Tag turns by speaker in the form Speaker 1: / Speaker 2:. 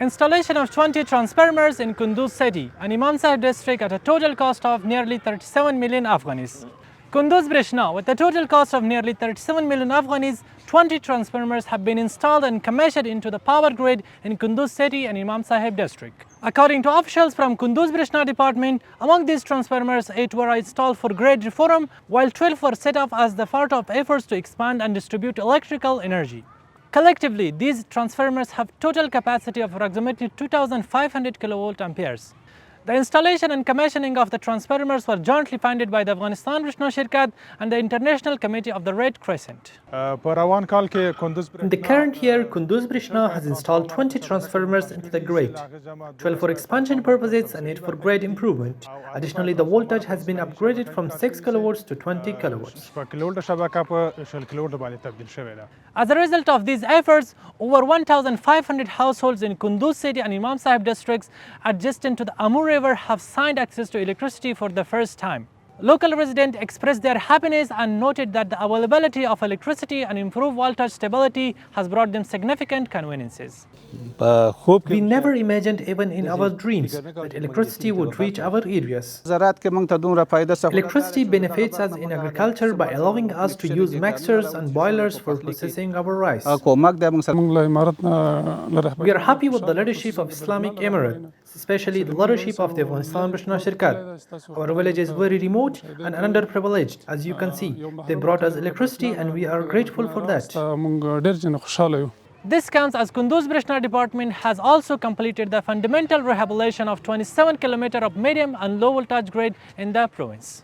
Speaker 1: Installation of 20 transformers in Kunduz city and Imam Sahib district at a total cost of nearly 37 million Afghanis. Kunduz Breshna, with a total cost of nearly 37 million Afghanis, 20 transformers have been installed and commissioned into the power grid in Kunduz city and Imam Sahib district. According to officials from Kunduz Breshna department, among these transformers, 8 were installed for grid reform, while 12 were set up as the part of efforts to expand and distribute electrical energy. Collectively, these transformers have total capacity of approximately 2,500 kilovolt amperes. The installation and commissioning of the transformers were jointly funded by the Afghanistan Breshna Shirkat and the International Committee of the Red Crescent.
Speaker 2: In the current year, Kunduz Breshna has installed 20 transformers into the grid, 12 for expansion purposes and 8 for grid improvement. Additionally, the voltage has been upgraded from 6 kilowatts to 20 kilowatts.
Speaker 1: As a result of these efforts, over 1,500 households in Kunduz city and Imam Sahib districts adjacent to the Amur River have signed access to electricity for the first time. Local residents expressed their happiness and noted that the availability of electricity and improved voltage stability has brought them significant conveniences.
Speaker 2: We never imagined, even in our dreams, that electricity would reach our areas. Electricity benefits us in agriculture by allowing us to use mixers and boilers for processing our rice. We are happy with the leadership of Islamic Emirate, especially the leadership of the Afghanistan Breshna Shirkat. Our village is very remote and underprivileged. As you can see, they brought us electricity and we are grateful for that.
Speaker 1: This counts as Kunduz Breshna department has also completed the fundamental rehabilitation of 27 km of medium and low voltage grid in the province.